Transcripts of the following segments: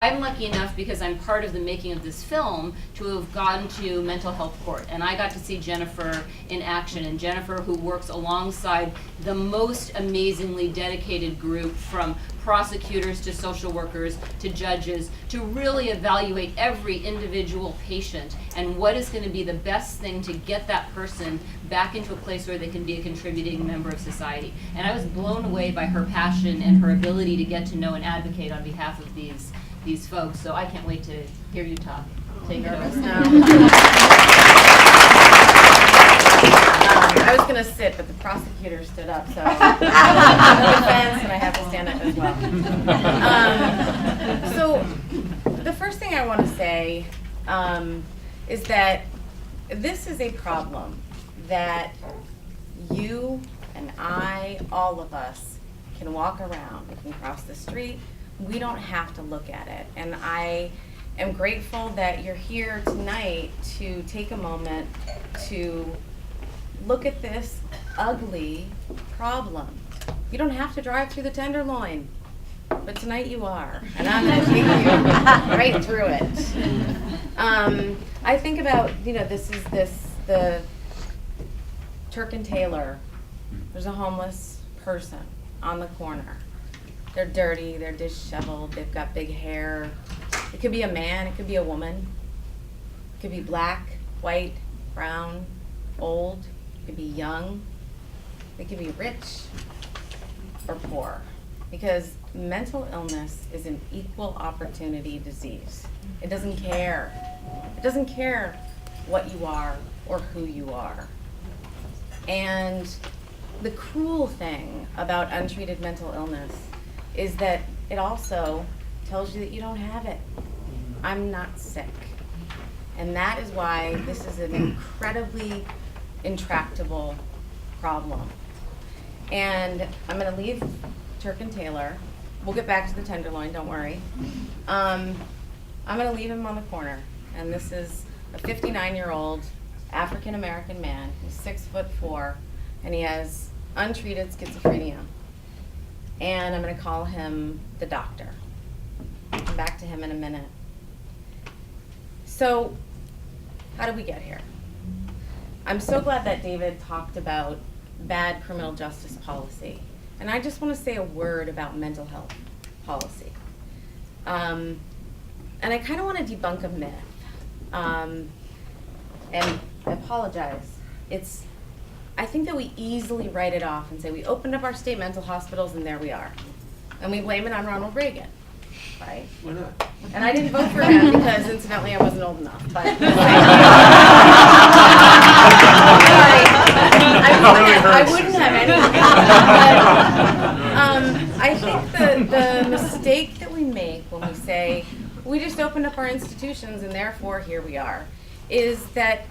I'm lucky enough, because I'm part of the making of this film, to have gone to mental health court. And I got to see Jennifer in action. And Jennifer, who works alongside the most amazingly dedicated group, from prosecutors to social workers to judges, to really evaluate every individual patient and what is going to be the best thing to get that person back into a place where they can be a contributing member of society. And I was blown away by her passion and her ability to get to know and advocate on behalf of these folks. So I can't wait to hear you talk. Take it over. I was going to sit, but the prosecutor stood up, so I'm on the fence, and I have to stand up as well. So the first thing I want to say is that this is a problem that you and I, all of us, can walk around. We can cross the street. We don't have to look at it. And I am grateful that you're here tonight to take a moment to look at this ugly problem. You don't have to drive through the Tenderloin, but tonight you are, and I'm going to take you right through it. I think about, the Turk and Taylor. There's a homeless person on the corner. They're dirty, they're disheveled, they've got big hair. It could be a man, it could be a woman. It could be black, white, brown, old. It could be young. It could be rich or poor. Because mental illness is an equal opportunity disease. It doesn't care. It doesn't care what you are or who you are. And the cruel thing about untreated mental illness is that it also tells you that you don't have it. I'm not sick. And that is why this is an incredibly intractable problem. And I'm going to leave Turk and Taylor. We'll get back to the Tenderloin, don't worry. I'm going to leave him on the corner. And this is a 59-year-old African-American man. He's 6'4", and he has untreated schizophrenia. And I'm going to call him the doctor. I'll come back to him in a minute. So, how did we get here? I'm so glad that David talked about bad criminal justice policy. And I just want to say a word about mental health policy. And I kind of want to debunk a myth. And I apologize. I think that we easily write it off and say we opened up our state mental hospitals and there we are. And we blame it on Ronald Reagan, right? Why not? And I didn't vote for him because, incidentally, I wasn't old enough. But I wouldn't have anything. But I think the mistake that we make when we say we just opened up our institutions and therefore here we are, is that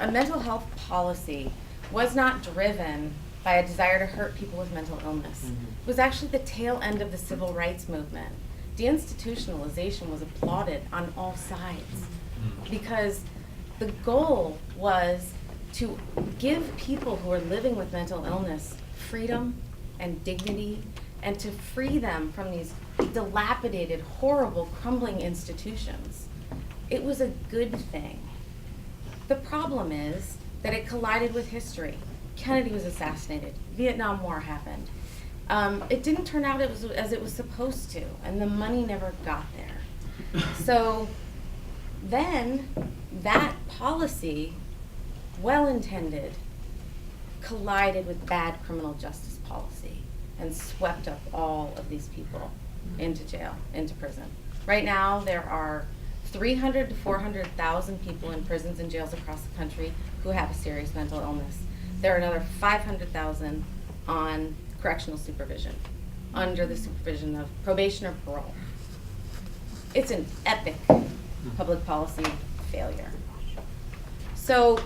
a mental health policy was not driven by a desire to hurt people with mental illness. It was actually the tail end of the civil rights movement. Deinstitutionalization was applauded on all sides because the goal was to give people who are living with mental illness freedom and dignity, and to free them from these dilapidated, horrible, crumbling institutions. It was a good thing. The problem is that it collided with history. Kennedy was assassinated. Vietnam War happened. It didn't turn out as it was supposed to, and the money never got there. So then that policy, well-intended, collided with bad criminal justice policy and swept up all of these people into jail, into prison. Right now, there are 300 to 400,000 people in prisons and jails across the country who have a serious mental illness. There are another 500,000 on correctional supervision, under the supervision of probation or parole. It's an epic public policy failure. So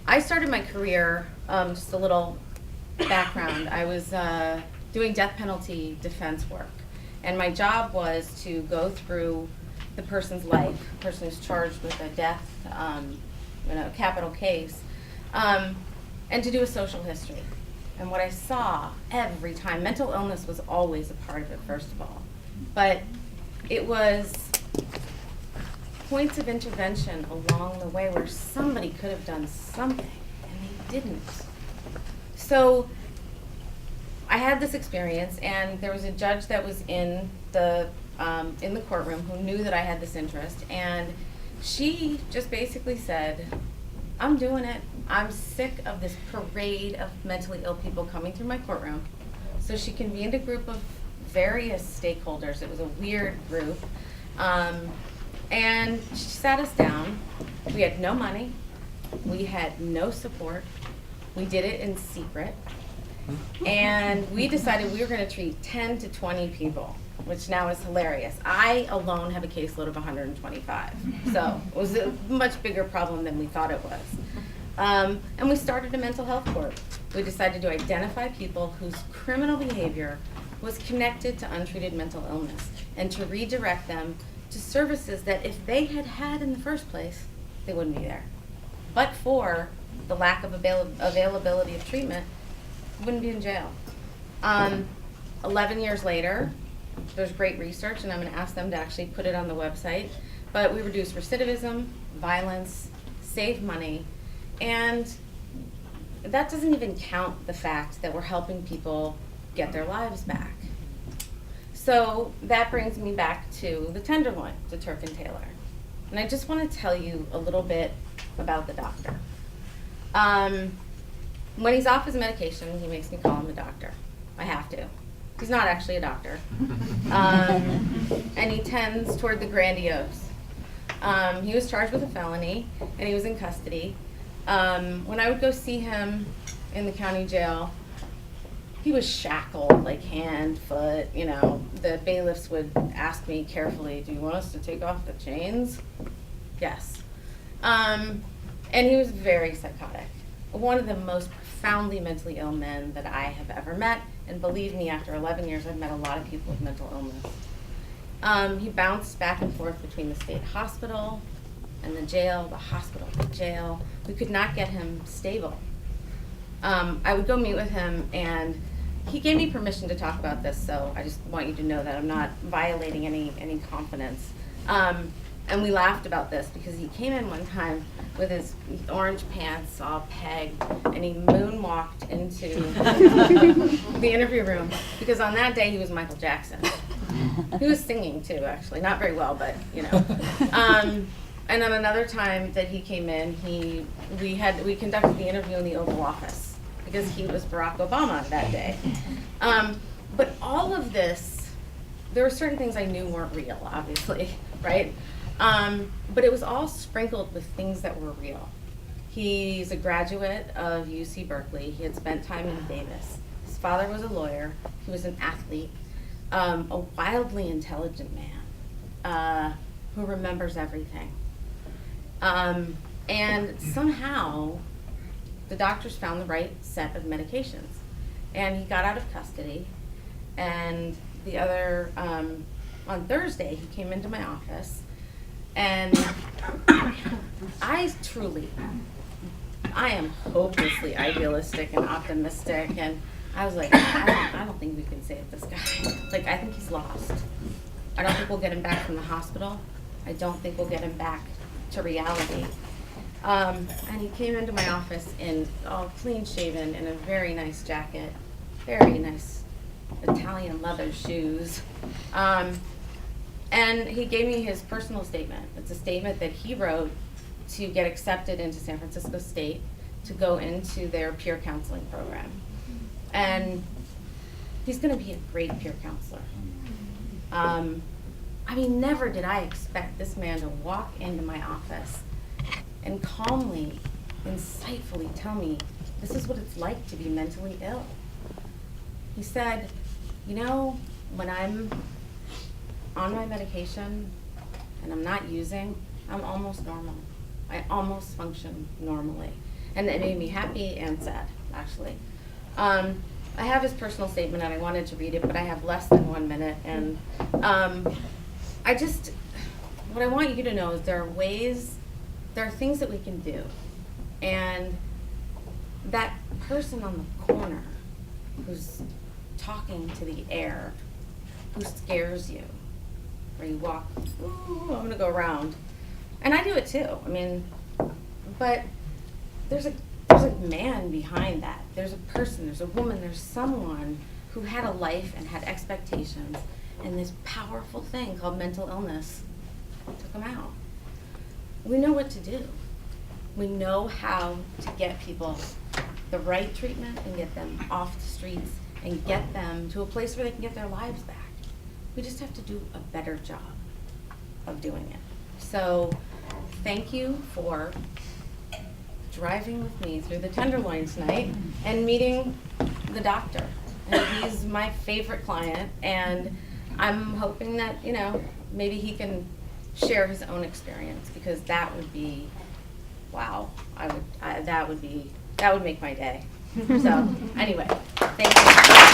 I started my career, just a little background. I was doing death penalty defense work. And my job was to go through the person's life, the person who's charged with a death, capital case, and to do a social history. And what I saw every time, mental illness was always a part of it, first of all. But it was points of intervention along the way where somebody could have done something and they didn't. So I had this experience, and there was a judge that was in the courtroom who knew that I had this interest, and she just basically said, I'm doing it. I'm sick of this parade of mentally ill people coming through my courtroom. So she convened a group of various stakeholders. It was a weird group. And she sat us down. We had no money. We had no support. We did it in secret. And we decided we were going to treat 10 to 20 people, which now is hilarious. I alone have a caseload of 125. So it was a much bigger problem than we thought it was. And we started a mental health court. We decided to identify people whose criminal behavior was connected to untreated mental illness and to redirect them to services that if they had had in the first place, they wouldn't be there. But for the lack of availability of treatment, wouldn't be in jail. 11 years later, there's great research, and I'm going to ask them to actually put it on the website, but we reduce recidivism, violence, save money, and that doesn't even count the fact that we're helping people get their lives back. So that brings me back to the Tenderloin, to Turk and Taylor. And I just want to tell you a little bit about the doctor. When he's off his medication, he makes me call him a doctor. I have to. He's not actually a doctor. And he tends toward the grandiose. He was charged with a felony, and he was in custody. When I would go see him in the county jail, he was shackled, like hand, foot, you know. The bailiffs would ask me carefully, do you want us to take off the chains? Yes. And he was very psychotic. One of the most profoundly mentally ill men that I have ever met, and believe me, after 11 years, I've met a lot of people with mental illness. He bounced back and forth between the state hospital and the jail, the hospital, the jail. We could not get him stable. I would go meet with him, and he gave me permission to talk about this, so I just want you to know that I'm not violating any confidence. And we laughed about this because he came in one time with his orange pants all pegged, and he moonwalked into the interview room because on that day he was Michael Jackson. He was singing too, actually, not very well, but you know. And then another time that he came in, we conducted the interview in the Oval Office because he was Barack Obama that day. But all of this, there were certain things I knew weren't real, obviously, right? But it was all sprinkled with things that were real. He's a graduate of UC Berkeley. He had spent time in Davis. His father was a lawyer. He was an athlete, a wildly intelligent man who remembers everything. And somehow, the doctors found the right set of medications. And he got out of custody. And on Thursday, he came into my office. And I am hopelessly idealistic and optimistic. And I was like, I don't think we can save this guy. Like, I think he's lost. I don't think we'll get him back from the hospital. I don't think we'll get him back to reality. And he came into my office in all clean shaven in a very nice jacket, very nice Italian leather shoes. And he gave me his personal statement. It's a statement that he wrote to get accepted into San Francisco State to go into their peer counseling program. And he's going to be a great peer counselor. I mean, never did I expect this man to walk into my office and calmly, insightfully tell me, this is what it's like to be mentally ill. He said, you know, when I'm on my medication and I'm not using, I'm almost normal. I almost function normally. And it made me happy and sad, actually. I have his personal statement and I wanted to read it, but I have less than 1 minute. And what I want you to know is there are things that we can do. And that person on the corner who's talking to the air, who scares you, where you walk, ooh, I'm gonna go around. And I do it too. I mean, but there's a man behind that. There's a person, there's a woman, there's someone who had a life and had expectations, and this powerful thing called mental illness took them out. We know what to do. We know how to get people the right treatment and get them off the streets and get them to a place where they can get their lives back. We just have to do a better job of doing it. So thank you for driving with me through the Tenderloin tonight and meeting the doctor. And he's my favorite client, and I'm hoping that, you know, maybe he can share his own experience, because that would be, wow, that would make my day. So anyway, thank you.